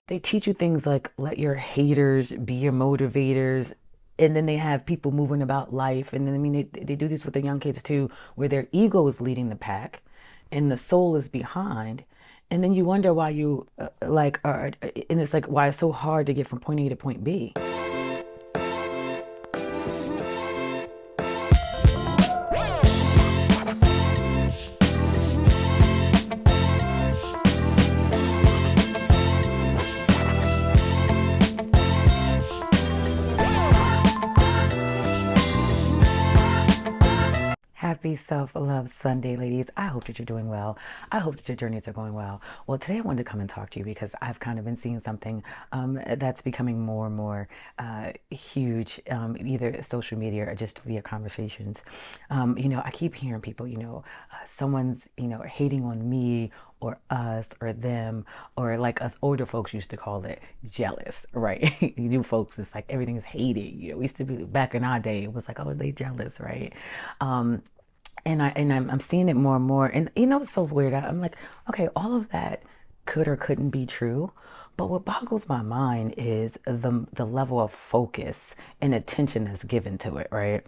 They teach you things like let your haters be your motivators. And then they have people moving about life. And then, I mean, they do this with the young kids too, where their ego is leading the pack and the soul is behind. And then you wonder why you and it's like why it's so hard to get from point A to point B. Happy Self Love Sunday, ladies. I hope that you're doing well. I hope that your journeys are going well. Well, today I wanted to come and talk to you because I've kind of been seeing something that's becoming more and more huge, either social media or just via conversations. I keep hearing people, someone's, hating on me or us or them, or like us older folks used to call it jealous, right? You folks, it's like everything is hating. We used to be back in our day, it was like, oh, they jealous, right? Um, and I'm seeing it more and more. And it's so weird. I'm like, okay, all of that could or couldn't be true. But what boggles my mind is the level of focus and attention that's given to it, right?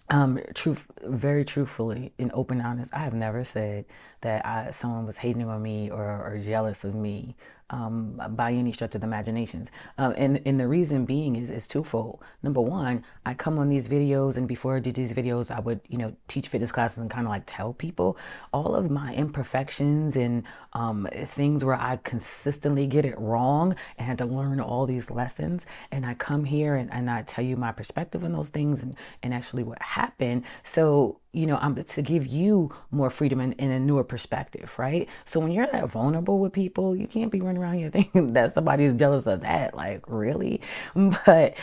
Very truthfully and open and honest, I have never said that someone was hating on me or jealous of me by any stretch of the imaginations. And the reason being is twofold. Number one, I come on these videos, and before I did these videos, I would, teach fitness classes and kind of like tell people all of my imperfections and things where I consistently get it wrong and had to learn all these lessons. And I come here and I tell you my perspective on those things and actually what happened. So I'm to give you more freedom and a newer perspective, right? So when you're that vulnerable with people, you can't be running around here thinking that somebody is jealous of that. Like, really? But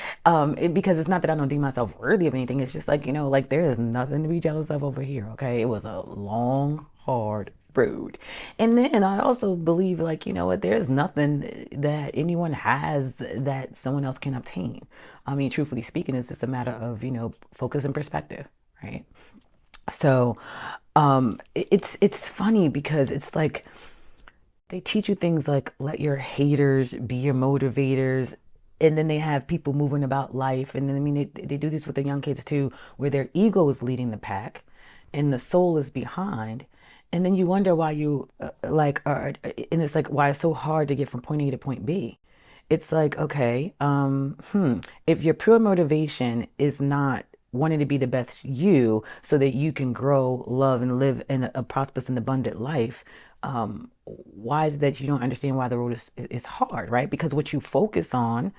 because it's not that I don't deem myself worthy of anything. It's just like, like there is nothing to be jealous of over here, okay? It was a long, hard road. And then I also believe, like, what, there's nothing that anyone has that someone else can obtain. I mean, truthfully speaking, it's just a matter of, focus and perspective, right? So it's funny because it's like they teach you things like let your haters be your motivators. And then they have people moving about life. And then, I mean, they do this with the young kids too, where their ego is leading the pack and the soul is behind. And then you wonder why you and it's like why it's so hard to get from point A to point B. It's like, okay, if your pure motivation is not wanting to be the best you so that you can grow, love, and live in a prosperous and abundant life, why is it that you don't understand why the road is hard, right? Because what you focus on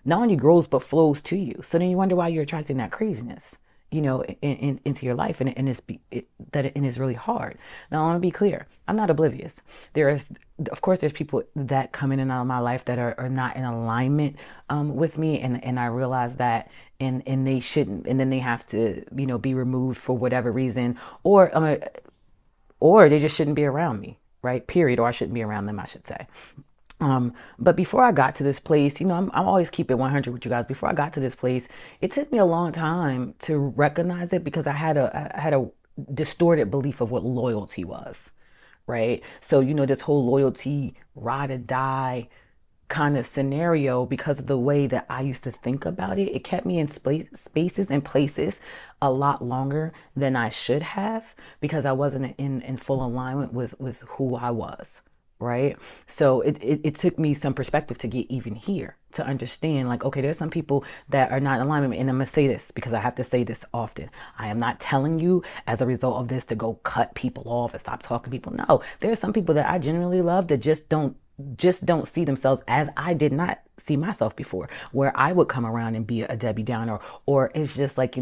not only grows but flows to you. So then you wonder why you're attracting that craziness, into your life, and it's really hard. Now, I want to be clear. I'm not oblivious. Of course, there's people that come in and out of my life that are not in alignment with me, and I realize that, and they shouldn't, and then they have to, be removed for whatever reason, or they just shouldn't be around me, right? Period. Or I shouldn't be around them, I should say. But before I got to this place, I'm always keep it 100 with you guys. Before I got to this place, it took me a long time to recognize it because I had a distorted belief of what loyalty was, right? So, this whole loyalty, ride or die kind of scenario, because of the way that I used to think about it, it kept me in spaces and places a lot longer than I should have because I wasn't in full alignment with who I was. Right. So it took me some perspective to get even here to understand, like, okay, there's some people that are not in alignment. And I'm going to say this because I have to say this often. I am not telling you as a result of this to go cut people off and stop talking to people. No, there are some people that I genuinely love that just don't see themselves as I did not see myself before, where I would come around and be a Debbie Downer, or it's just like,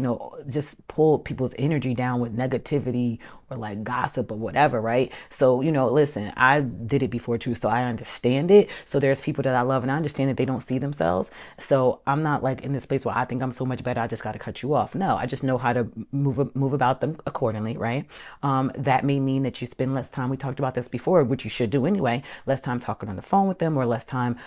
just pull people's energy down with negativity or like gossip or whatever, right? So, listen, I did it before too, so I understand it. So there's people that I love and I understand that they don't see themselves. So I'm not like in this place where I think I'm so much better, I just got to cut you off. No, I just know how to move about them accordingly, right? That may mean that you spend less time. We talked about this before, which you should do anyway. Less time talking on the phone with them, or less time,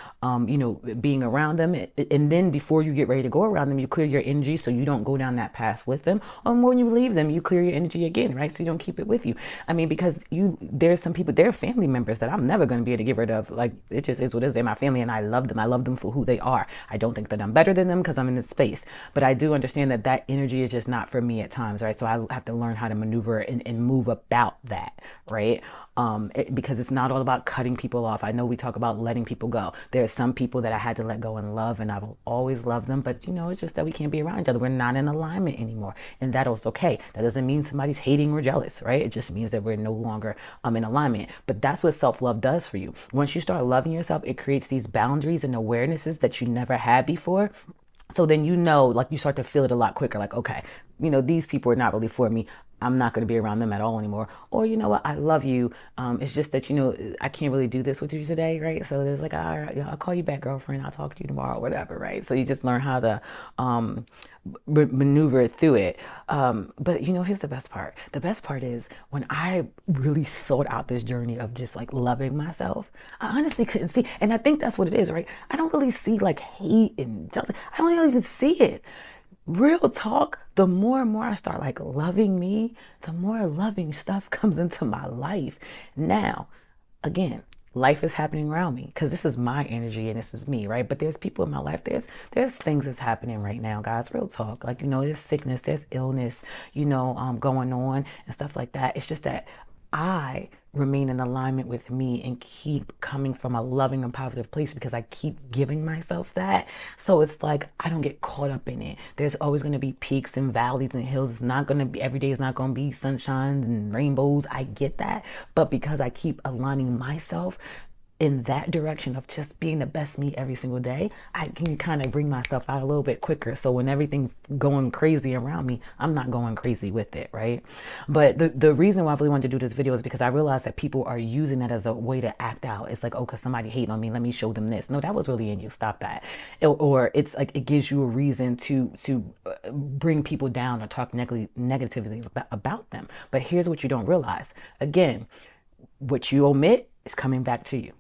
being around them. And then before you get ready to go around them, you clear your energy so you don't go down that path with them. Or when you leave them, you clear your energy again, right? So you don't keep it with you. I mean, because there's some people, they're family members that I'm never going to be able to get rid of. Like, it just is what it is. They're my family and I love them. I love them for who they are. I don't think that I'm better than them because I'm in this space. But I do understand that that energy is just not for me at times, right? So I have to learn how to maneuver and move about that, right? Because it's not all about cutting people off. I know we talk about letting people go. There are some people that I had to let go and love, and I will always love them. But it's just that we can't be around each other. We're not in alignment anymore, and that is okay. That doesn't mean somebody's hating or jealous, right? It just means that we're no longer in alignment. But that's what self-love does for you. Once you start loving yourself, it creates these boundaries and awarenesses that you never had before. So then like you start to feel it a lot quicker. Like, okay, these people are not really for me. I'm not going to be around them at all anymore. Or you know what, I love you. It's just that I can't really do this with you today, right? So there's like, all right, I'll call you back, girlfriend. I'll talk to you tomorrow, whatever, right? So you just learn how to maneuver through it. But here's the best part. The best part is when I really sought out this journey of just like loving myself, I honestly couldn't see. And I think that's what it is, right? I don't really see like hate and jealousy. I don't even see it. Real talk, the more and more I start like loving me, the more loving stuff comes into my life. Now, again, life is happening around me because this is my energy and this is me, right? But there's people in my life, there's things that's happening right now, guys. Real talk. Like, there's sickness, there's illness, going on and stuff like that. It's just that I remain in alignment with me and keep coming from a loving and positive place because I keep giving myself that. So it's like I don't get caught up in it. There's always going to be peaks and valleys and hills. It's not going to be, every day is not going to be sunshines and rainbows. I get that. But because I keep aligning myself in that direction of just being the best me every single day, I can kind of bring myself out a little bit quicker. So when everything's going crazy around me, I'm not going crazy with it, right? But the reason why I really wanted to do this video is because I realized that people are using that as a way to act out. It's like, oh, because somebody hating on me, let me show them this. No, that was really in you. Stop that. Or it's like it gives you a reason to bring people down or talk negatively about them. But here's what you don't realize. Again, what you omit is coming back to you.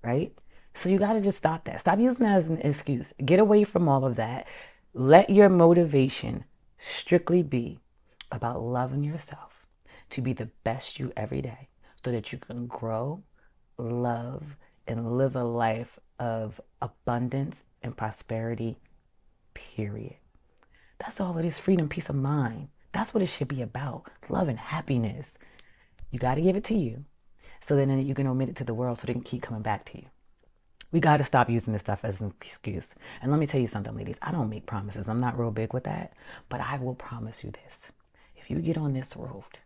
Right? So you got to just stop that. Stop using that as an excuse. Get away from all of that. Let your motivation strictly be about loving yourself to be the best you every day so that you can grow, love, and live a life of abundance and prosperity, period. That's all it is. Freedom, peace of mind. That's what it should be about. Love and happiness. You got to give it to you. So then you can omit it to the world so they can keep coming back to you. We got to stop using this stuff as an excuse. And let me tell you something, ladies. I don't make promises. I'm not real big with that. But I will promise you this. If you get on this road,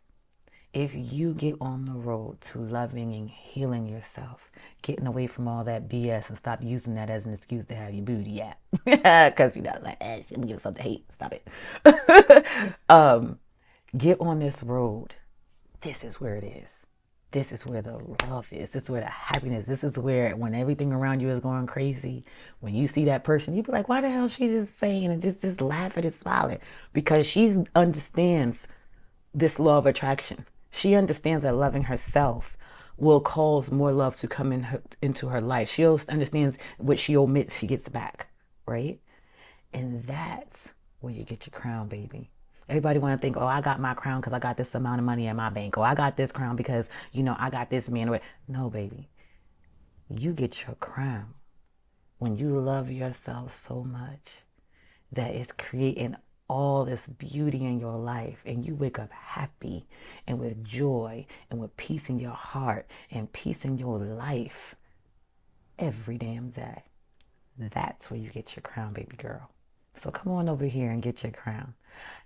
if you get on the road to loving and healing yourself, getting away from all that BS and stop using that as an excuse to have your booty out. Because like, shit, we get something to hate. Stop it. Get on this road. This is where it is. This is where the love is. This is where the happiness. This is where when everything around you is going crazy, when you see that person, you be like, why the hell is she just saying and just laughing and smiling? Because she understands this law of attraction. She understands that loving herself will cause more love to come into her life. She understands what she omits, she gets back, right? And that's where you get your crown, baby. Everybody want to think, oh, I got my crown because I got this amount of money in my bank. Oh, I got this crown because, I got this man. No, baby. You get your crown when you love yourself so much that it's creating all this beauty in your life and you wake up happy and with joy and with peace in your heart and peace in your life every damn day. That's where you get your crown, baby girl. So come on over here and get your crown.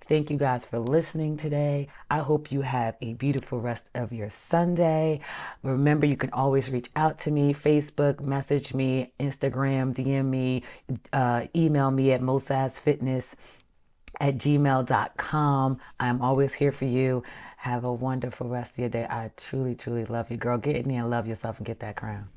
Thank you guys for listening today. I hope you have a beautiful rest of your Sunday. Remember, you can always reach out to me, Facebook, message me, Instagram, DM me, email me at mosassfitness@gmail.com. I'm always here for you. Have a wonderful rest of your day. I truly, truly love you, girl. Get in there and love yourself and get that crown.